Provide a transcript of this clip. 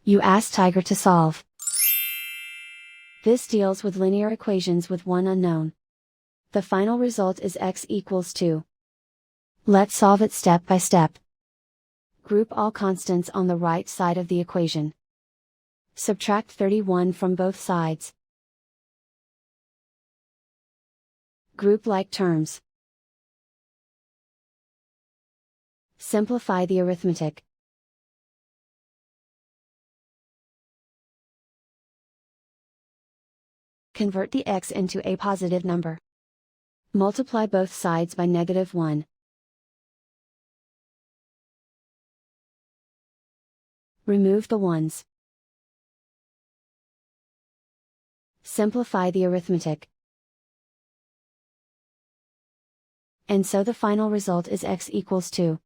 You ask Tiger to solve. This deals with linear equations with one unknown. The final result is x equals 2. Let's solve it step by step. Group all constants on the right side of the equation. Subtract 31 from both sides. Group like terms. Simplify the arithmetic. Convert the x into a positive number. Multiply both sides by -1. Remove the ones. Simplify the arithmetic. And so the final result is x equals 2.